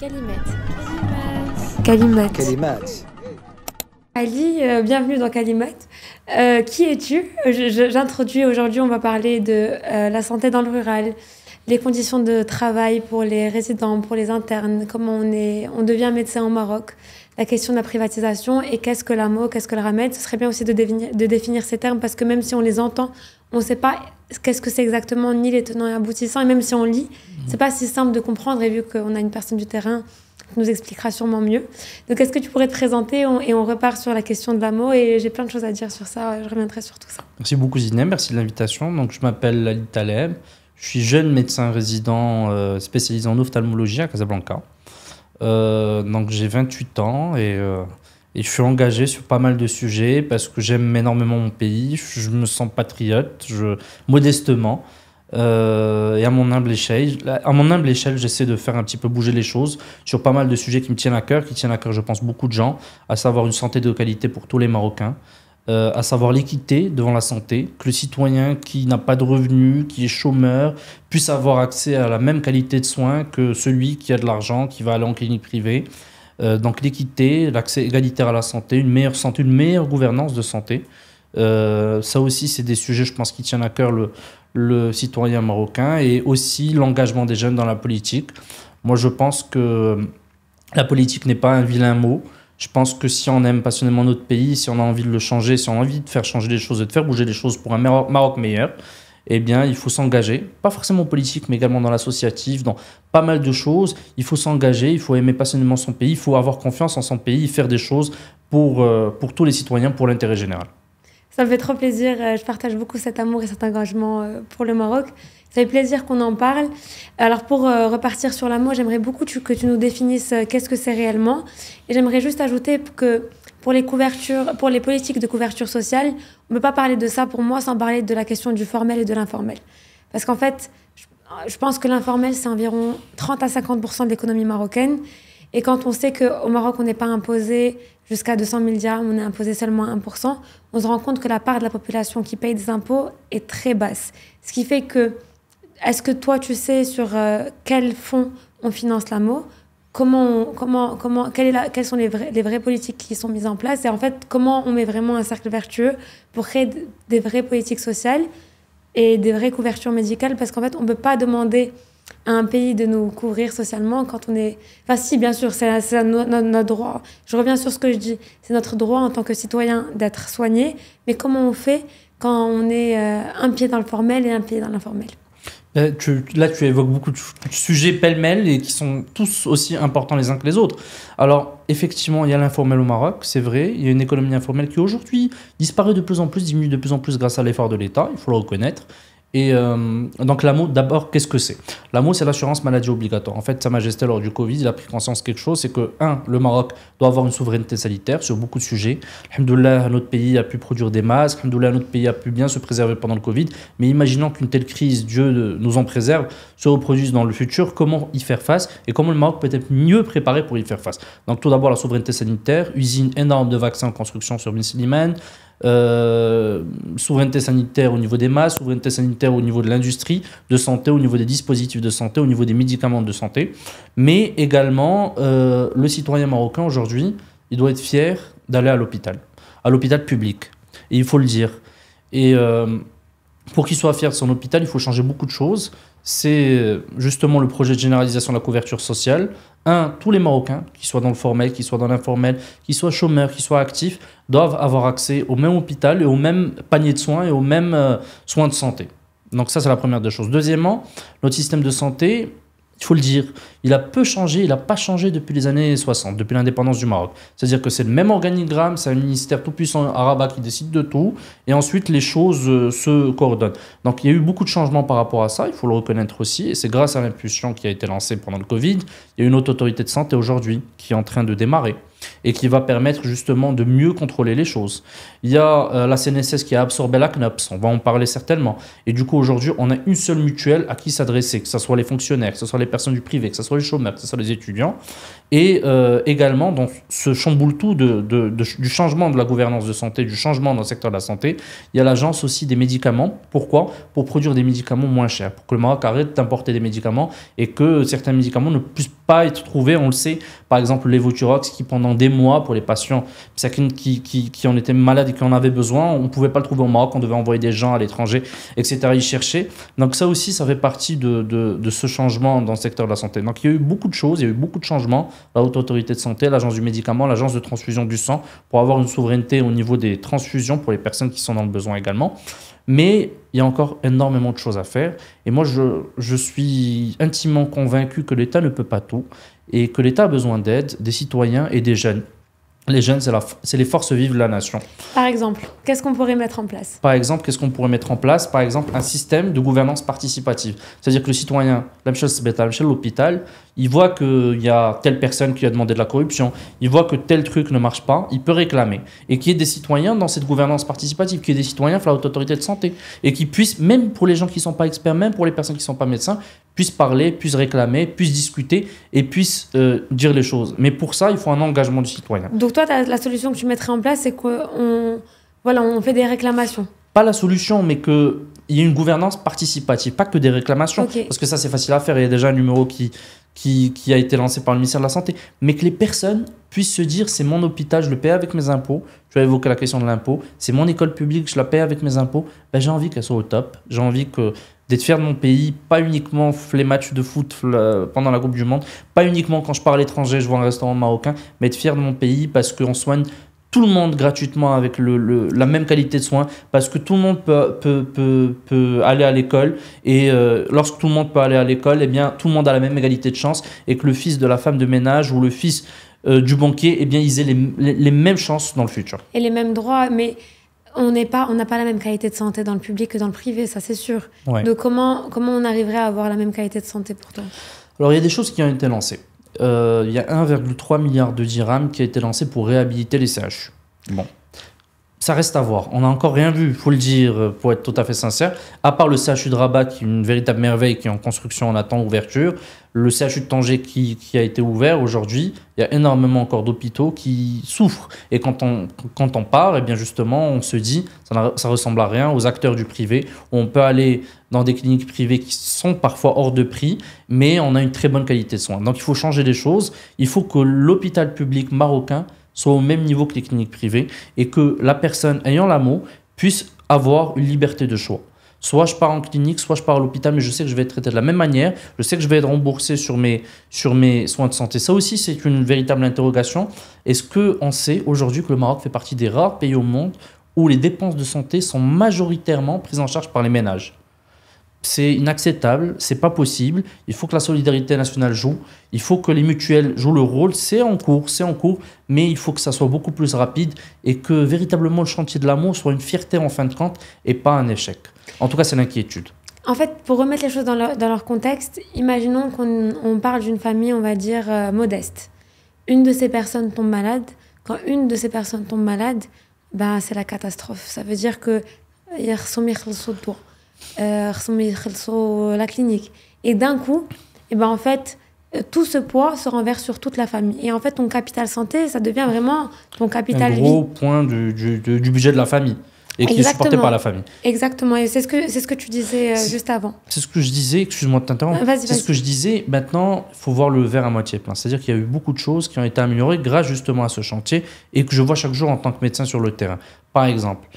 Kalimat. Kalimat. Kalimat. Ali, bienvenue dans Kalimat. Qui es-tu? J'introduis aujourd'hui, on va parler de la santé dans le rural, les conditions de travail pour les résidents, pour les internes, comment on devient médecin au Maroc, la question de la privatisation et qu'est-ce que l'AMO, qu'est-ce que le RAMED. Ce serait bien aussi de définir ces termes parce que même si on les entend, on ne sait pas qu'est-ce que c'est exactement, ni les tenants et aboutissants. Et même si on lit, c'est pas si simple de comprendre. Et vu qu'on a une personne du terrain qui nous expliquera sûrement mieux. Donc, est-ce que tu pourrais te présenter et on repart sur la question de l'AMO et j'ai plein de choses à dire sur ça. Je reviendrai sur tout ça. Merci beaucoup Zinem, merci de l'invitation. Donc, je m'appelle Ali Taleb. Je suis jeune médecin résident spécialisé en ophtalmologie à Casablanca. Donc j'ai 28 ans et je suis engagé sur pas mal de sujets parce que j'aime énormément mon pays, je me sens patriote, modestement. Et à mon humble échelle, j'essaie de faire un petit peu bouger les choses sur pas mal de sujets qui me tiennent à cœur, je pense, beaucoup de gens, à savoir une santé de qualité pour tous les Marocains. À savoir l'équité devant la santé, que le citoyen qui n'a pas de revenus, qui est chômeur, puisse avoir accès à la même qualité de soins que celui qui a de l'argent, qui va aller en clinique privée. Donc l'équité, l'accès égalitaire à la santé, une meilleure gouvernance de santé. Ça aussi, c'est des sujets, je pense, qui tiennent à cœur le citoyen marocain et aussi l'engagement des jeunes dans la politique. Moi, je pense que la politique n'est pas un vilain mot. Je pense que si on aime passionnément notre pays, si on a envie de le changer, si on a envie de faire changer les choses et de faire bouger les choses pour un Maroc meilleur, eh bien, il faut s'engager, pas forcément politique, mais également dans l'associatif, dans pas mal de choses. Il faut s'engager, il faut aimer passionnément son pays, il faut avoir confiance en son pays, faire des choses pour tous les citoyens, pour l'intérêt général. Ça me fait trop plaisir. Je partage beaucoup cet amour et cet engagement pour le Maroc. Ça fait plaisir qu'on en parle. Alors, pour repartir sur l'AMO, j'aimerais beaucoup que tu nous définisses qu'est-ce que c'est réellement. Et j'aimerais juste ajouter que pour les politiques de couverture sociale, on ne peut pas parler de ça pour moi sans parler de la question du formel et de l'informel. Parce qu'en fait, je pense que l'informel, c'est environ 30 à 50% de l'économie marocaine. Et quand on sait qu'au Maroc, on n'est pas imposé jusqu'à 200 000 dirhams, on est imposé seulement 1%, on se rend compte que la part de la population qui paye des impôts est très basse. Ce qui fait que, est-ce que toi, tu sais sur quel fonds on finance l'AMO, quelles sont les vraies politiques qui sont mises en place et en fait, comment on met vraiment un cercle vertueux pour créer des vraies politiques sociales et des vraies couvertures médicales parce qu'en fait, on ne peut pas demander à un pays de nous couvrir socialement quand on est... Enfin si, bien sûr, c'est notre droit. Je reviens sur ce que je dis. C'est notre droit en tant que citoyen d'être soigné. Mais comment on fait quand on est un pied dans le formel et un pied dans l'informel? Là, tu évoques beaucoup de sujets pêle-mêle et qui sont tous aussi importants les uns que les autres. Alors, effectivement, il y a l'informel au Maroc, c'est vrai. Il y a une économie informelle qui aujourd'hui disparaît de plus en plus, diminue de plus en plus grâce à l'effort de l'État, il faut le reconnaître. Et donc l'AMO, d'abord, qu'est-ce que c'est? L'AMO, c'est l'assurance maladie obligatoire. En fait, Sa Majesté, lors du Covid, il a pris conscience de quelque chose, c'est que, le Maroc doit avoir une souveraineté sanitaire sur beaucoup de sujets. Alhamdoulilah, notre pays a pu produire des masques, alhamdoulilah, notre pays a pu bien se préserver pendant le Covid, mais imaginons qu'une telle crise, Dieu nous en préserve, se reproduise dans le futur, comment y faire face et comment le Maroc peut être mieux préparé pour y faire face. Donc tout d'abord, la souveraineté sanitaire, usine énorme de vaccins en construction sur Ben Slimane, souveraineté sanitaire au niveau des masses, souveraineté sanitaire au niveau de l'industrie de santé, au niveau des dispositifs de santé, au niveau des médicaments de santé, mais également le citoyen marocain aujourd'hui, il doit être fier d'aller à l'hôpital public, et il faut le dire. Et pour qu'il soit fier de son hôpital, il faut changer beaucoup de choses. C'est justement le projet de généralisation de la couverture sociale. Tous les Marocains, qu'ils soient dans le formel, qu'ils soient dans l'informel, qu'ils soient chômeurs, qu'ils soient actifs, doivent avoir accès au même hôpital et au même panier de soins et aux mêmes soins de santé. Donc ça, c'est la première des choses. Deuxièmement, notre système de santé, il faut le dire, il a peu changé, il n'a pas changé depuis les années 60, depuis l'indépendance du Maroc. C'est-à-dire que c'est le même organigramme, c'est un ministère tout-puissant à Rabat qui décide de tout, et ensuite les choses se coordonnent. Donc il y a eu beaucoup de changements par rapport à ça, il faut le reconnaître aussi, et c'est grâce à l'impulsion qui a été lancée pendant le Covid, il y a une haute autorité de santé aujourd'hui qui est en train de démarrer. et qui va permettre justement de mieux contrôler les choses. Il y a la CNSS qui a absorbé la CNOPS, on va en parler certainement. Et du coup, aujourd'hui, on a une seule mutuelle à qui s'adresser, que ce soit les fonctionnaires, que ce soit les personnes du privé, que ce soit les chômeurs, que ce soit les étudiants. Et également, dans ce chamboule-tout du changement de la gouvernance de santé, du changement dans le secteur de la santé, il y a l'agence aussi des médicaments. Pourquoi? Pour produire des médicaments moins chers, pour que le Maroc arrête d'importer des médicaments et que certains médicaments ne puissent pas être trouvés. On le sait, par exemple, l'évoturox, qui pendant des mois, pour les patients qui en étaient malades et qui en avaient besoin, on ne pouvait pas le trouver au Maroc, on devait envoyer des gens à l'étranger, etc., y chercher. Donc ça aussi, ça fait partie de ce changement dans le secteur de la santé. Donc il y a eu beaucoup de choses, il y a eu beaucoup de changements. La Haute Autorité de Santé, l'Agence du médicament, l'Agence de transfusion du sang, pour avoir une souveraineté au niveau des transfusions pour les personnes qui sont dans le besoin également. Mais il y a encore énormément de choses à faire. Et moi, je suis intimement convaincu que l'État ne peut pas tout et que l'État a besoin d'aide des citoyens et des jeunes. Les jeunes, c'est les forces vives de la nation. Par exemple, qu'est-ce qu'on pourrait mettre en place? Par exemple, qu'est-ce qu'on pourrait mettre en place? Par exemple, un système de gouvernance participative. C'est-à-dire que le citoyen, la même chose chez l'hôpital, il voit qu'il y a telle personne qui a demandé de la corruption, il voit que tel truc ne marche pas, il peut réclamer. Et qu'il y ait des citoyens dans cette gouvernance participative, qu'il y ait des citoyens pour la Haute Autorité de Santé. Et qui puissent, même pour les gens qui ne sont pas experts, même pour les personnes qui ne sont pas médecins, puissent parler, puissent réclamer, puissent discuter et puissent dire les choses. Mais pour ça, il faut un engagement du citoyen. Donc toi, la solution que tu mettrais en place, c'est on fait des réclamations. Pas la solution, mais qu'il y ait une gouvernance participative, pas que des réclamations. Okay. Parce que ça, c'est facile à faire. Il y a déjà un numéro qui a été lancé par le ministère de la Santé. Mais que les personnes puissent se dire, c'est mon hôpital, je le paye avec mes impôts. Tu as évoqué la question de l'impôt. C'est mon école publique, je la paye avec mes impôts. Ben, j'ai envie qu'elle soit au top. J'ai envie d'être fier de mon pays, pas uniquement les matchs de foot pendant la Coupe du Monde, pas uniquement quand je pars à l'étranger, je vois un restaurant marocain, mais être fier de mon pays parce qu'on soigne tout le monde gratuitement avec la même qualité de soins, parce que tout le monde peut aller à l'école, et lorsque tout le monde peut aller à l'école, eh bien, tout le monde a la même égalité de chance, et que le fils de la femme de ménage ou le fils du banquier, eh bien, ils aient les mêmes chances dans le futur. Et les mêmes droits, mais on n'a pas la même qualité de santé dans le public que dans le privé, ça c'est sûr. Ouais. Donc comment on arriverait à avoir la même qualité de santé pour toi? Alors il y a des choses qui ont été lancées. Il y a 1,3 milliard de dirhams qui a été lancé pour réhabiliter les CHU. Bon, ça reste à voir. On n'a encore rien vu, il faut le dire, pour être tout à fait sincère. À part le CHU de Rabat, qui est une véritable merveille, qui est en construction, on attend ouverture. Le CHU de Tanger qui a été ouvert aujourd'hui. Il y a énormément encore d'hôpitaux qui souffrent. Et quand on part, eh bien justement, on se dit, ça ressemble à rien aux acteurs du privé. On peut aller dans des cliniques privées qui sont parfois hors de prix, mais on a une très bonne qualité de soins. Donc il faut changer les choses. Il faut que l'hôpital public marocain soit au même niveau que les cliniques privées et que la personne ayant la mot puisse avoir une liberté de choix. Soit je pars en clinique, soit je pars à l'hôpital, mais je sais que je vais être traité de la même manière. Je sais que je vais être remboursé sur mes soins de santé. Ça aussi, c'est une véritable interrogation. Est-ce qu'on sait aujourd'hui que le Maroc fait partie des rares pays au monde où les dépenses de santé sont majoritairement prises en charge par les ménages? C'est inacceptable, c'est pas possible. Il faut que la solidarité nationale joue. Il faut que les mutuelles jouent le rôle. C'est en cours, mais il faut que ça soit beaucoup plus rapide et que véritablement le chantier de l'amour soit une fierté en fin de compte et pas un échec. En tout cas, c'est l'inquiétude. En fait, pour remettre les choses dans leur contexte, imaginons qu'on parle d'une famille, on va dire, modeste. Une de ces personnes tombe malade. Quand une de ces personnes tombe malade, ben, c'est la catastrophe. Ça veut dire que la clinique. Et d'un coup, et ben en fait, tout ce poids se renverse sur toute la famille. Et en fait, ton capital santé, ça devient vraiment ton capital vie. Un gros point du budget de la famille. Et qui est supporté par la famille. Exactement. Et c'est ce que tu disais juste avant. C'est ce que je disais, excuse-moi de t'interrompre. Vas-y. Ce que je disais, maintenant, il faut voir le verre à moitié plein. C'est-à-dire qu'il y a eu beaucoup de choses qui ont été améliorées grâce justement à ce chantier et que je vois chaque jour en tant que médecin sur le terrain. Par exemple,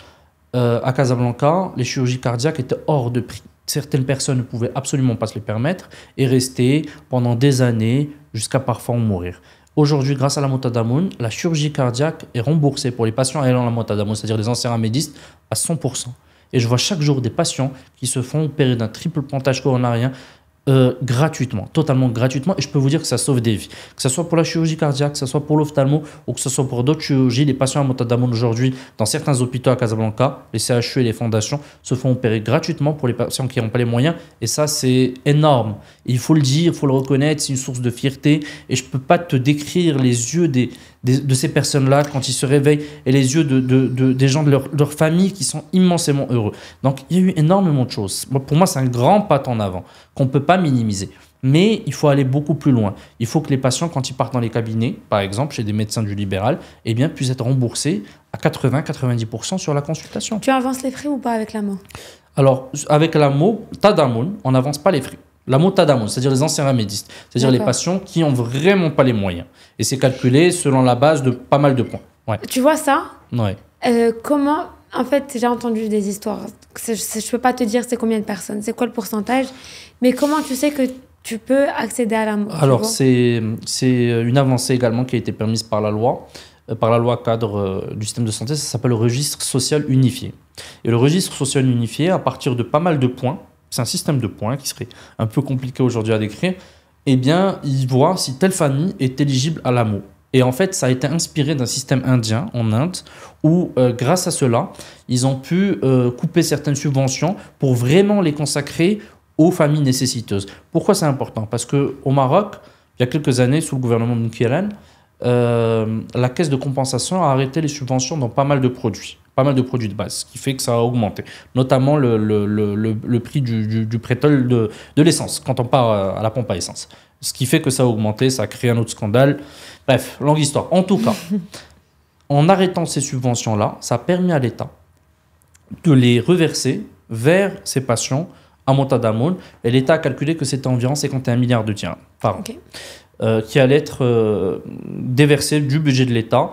à Casablanca, les chirurgies cardiaques étaient hors de prix. Certaines personnes ne pouvaient absolument pas se les permettre et rester pendant des années jusqu'à parfois en mourir. Aujourd'hui, grâce à la Motadamoun, la chirurgie cardiaque est remboursée pour les patients ayant la Motadamoun, c'est-à-dire les anciens amédistes, à 100%. Et je vois chaque jour des patients qui se font opérer d'un triple pontage coronarien gratuitement, totalement gratuitement, et je peux vous dire que ça sauve des vies. Que ce soit pour la chirurgie cardiaque, que ce soit pour l'ophtalmo, ou que ce soit pour d'autres chirurgies, les patients à Motadamoun aujourd'hui, dans certains hôpitaux à Casablanca, les CHU et les fondations, se font opérer gratuitement pour les patients qui n'ont pas les moyens, et ça c'est énorme. Il faut le dire, il faut le reconnaître, c'est une source de fierté, et je ne peux pas te décrire les yeux de ces personnes-là quand ils se réveillent, et les yeux des gens de leur famille qui sont immensément heureux. Donc il y a eu énormément de choses. Pour moi, c'est un grand pas en avant qu'on ne peut pas minimiser. Mais il faut aller beaucoup plus loin. Il faut que les patients, quand ils partent dans les cabinets, par exemple chez des médecins du libéral, eh bien, puissent être remboursés à 80-90% sur la consultation. Tu avances les frais ou pas avec l'AMO? Alors, avec l'AMO Tadamoun, on n'avance pas les frais. L'AMO Tadamoun, c'est-à-dire les anciens ramédistes, c'est-à-dire les patients qui n'ont vraiment pas les moyens. Et c'est calculé selon la base de pas mal de points. Ouais. Tu vois ça? Ouais. Comment... En fait, j'ai entendu des histoires. Je ne peux pas te dire c'est combien de personnes, c'est quoi le pourcentage, mais comment tu sais que tu peux accéder à l'AMO? Alors, c'est une avancée également qui a été permise par la loi cadre du système de santé. Ça s'appelle le registre social unifié. Et le registre social unifié, à partir de pas mal de points, c'est un système de points qui serait un peu compliqué aujourd'hui à décrire, eh bien, il voit si telle famille est éligible à l'AMO. Et en fait, ça a été inspiré d'un système indien en Inde où, grâce à cela, ils ont pu couper certaines subventions pour vraiment les consacrer aux familles nécessiteuses. Pourquoi c'est important? Parce qu'au Maroc, il y a quelques années, sous le gouvernement de Mkhitaryan, la caisse de compensation a arrêté les subventions dans pas mal de produits de base, ce qui fait que ça a augmenté, notamment le prix du pétrole de l'essence, quand on part à la pompe à essence. Ce qui fait que ça a augmenté, ça a créé un autre scandale. Bref, longue histoire. En tout cas, en arrêtant ces subventions-là, ça a permis à l'État de les reverser vers ces patients à Motadamoun. Et l'État a calculé que c'était environ 51 milliards de dirhams par an. Okay. Qui allait être déversé du budget de l'État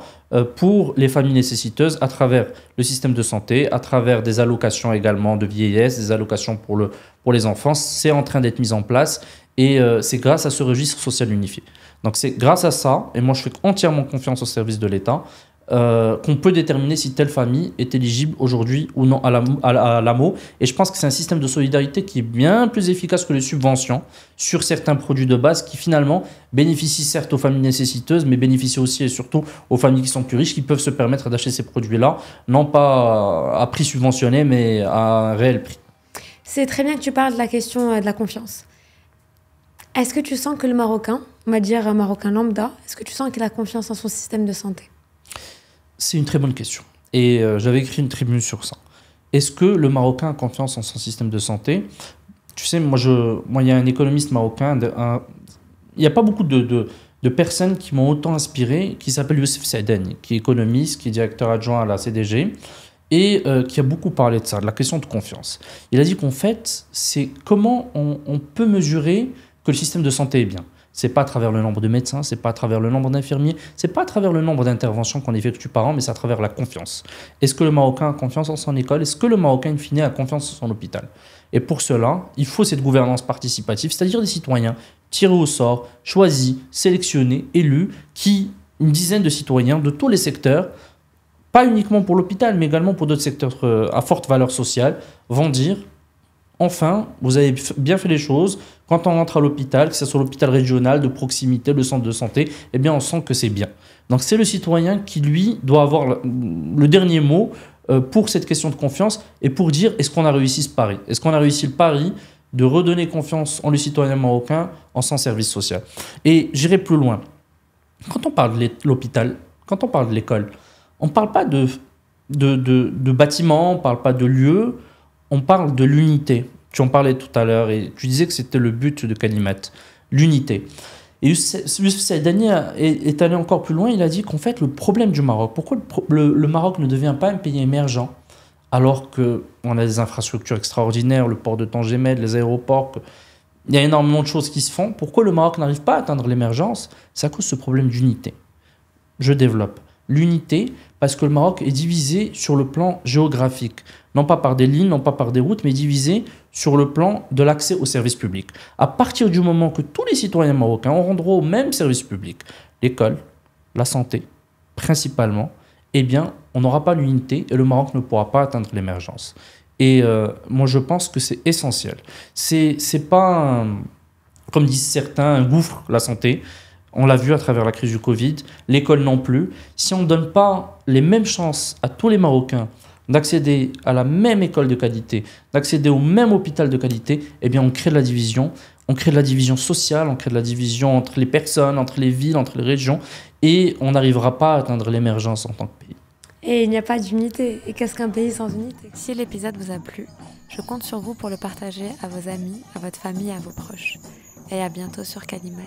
pour les familles nécessiteuses à travers le système de santé, à travers des allocations également de vieillesse, des allocations pour les enfants. C'est en train d'être mis en place et c'est grâce à ce registre social unifié. Donc c'est grâce à ça, et moi je fais entièrement confiance au service de l'État, qu'on peut déterminer si telle famille est éligible aujourd'hui ou non à l'AMO. Et je pense que c'est un système de solidarité qui est bien plus efficace que les subventions sur certains produits de base qui finalement bénéficient certes aux familles nécessiteuses, mais bénéficient aussi et surtout aux familles qui sont plus riches, qui peuvent se permettre d'acheter ces produits-là, non pas à prix subventionné, mais à un réel prix. C'est très bien que tu parles de la question de la confiance. Est-ce que tu sens que le Marocain, on va dire un Marocain lambda, est-ce que tu sens qu'il a confiance en son système de santé? C'est une très bonne question. Et j'avais écrit une tribune sur ça. Est-ce que le Marocain a confiance en son système de santé? Tu sais, moi, il y a un économiste marocain, il n'y a pas beaucoup de personnes qui m'ont autant inspiré, qui s'appelle Youssef Saadani, qui est économiste, qui est directeur adjoint à la CDG, et qui a beaucoup parlé de ça, de la question de confiance. Il a dit qu'en fait, c'est comment on peut mesurer que le système de santé est bien. C'est pas à travers le nombre de médecins, c'est pas à travers le nombre d'infirmiers, c'est pas à travers le nombre d'interventions qu'on effectue par an, mais c'est à travers la confiance. Est-ce que le Marocain a confiance en son école? Est-ce que le Marocain, in fine, a confiance en son hôpital? Et pour cela, il faut cette gouvernance participative, c'est-à-dire des citoyens tirés au sort, choisis, sélectionnés, élus, une dizaine de citoyens de tous les secteurs, pas uniquement pour l'hôpital, mais également pour d'autres secteurs à forte valeur sociale, vont dire: enfin, vous avez bien fait les choses. Quand on rentre à l'hôpital, que ce soit l'hôpital régional, de proximité, le centre de santé, eh bien, on sent que c'est bien. Donc, c'est le citoyen qui, lui, doit avoir le dernier mot pour cette question de confiance et pour dire: est-ce qu'on a réussi ce pari? Est-ce qu'on a réussi le pari de redonner confiance en le citoyen marocain, en son service social? Et j'irai plus loin. Quand on parle de l'hôpital, quand on parle de l'école, on ne parle pas de bâtiments, on ne parle pas de lieux, on parle de l'unité. Tu en parlais tout à l'heure et tu disais que c'était le but de Kalimat, l'unité. Et Youssef Saadani est allé encore plus loin, il a dit qu'en fait le problème du Maroc, pourquoi le Maroc ne devient pas un pays émergent alors qu'on a des infrastructures extraordinaires, le port de Tanger-Med, les aéroports, il y a énormément de choses qui se font, pourquoi le Maroc n'arrive pas à atteindre l'émergence? C'est à cause de ce problème d'unité. Je développe. L'unité, parce que le Maroc est divisé sur le plan géographique. Non pas par des lignes, non pas par des routes, mais divisé sur le plan de l'accès aux services publics. À partir du moment que tous les citoyens marocains auront droit aux mêmes services publics, l'école, la santé, principalement, eh bien, on n'aura pas l'unité et le Maroc ne pourra pas atteindre l'émergence. Et moi, je pense que c'est essentiel. C'est pas comme disent certains, un gouffre, la santé. On l'a vu à travers la crise du Covid, l'école non plus. Si on ne donne pas les mêmes chances à tous les Marocains d'accéder à la même école de qualité, d'accéder au même hôpital de qualité, eh bien on crée de la division. On crée de la division sociale, on crée de la division entre les personnes, entre les villes, entre les régions, et on n'arrivera pas à atteindre l'émergence en tant que pays. Et il n'y a pas d'unité. Et qu'est-ce qu'un pays sans unité? Si l'épisode vous a plu, je compte sur vous pour le partager à vos amis, à votre famille et à vos proches. Et à bientôt sur Kalimat.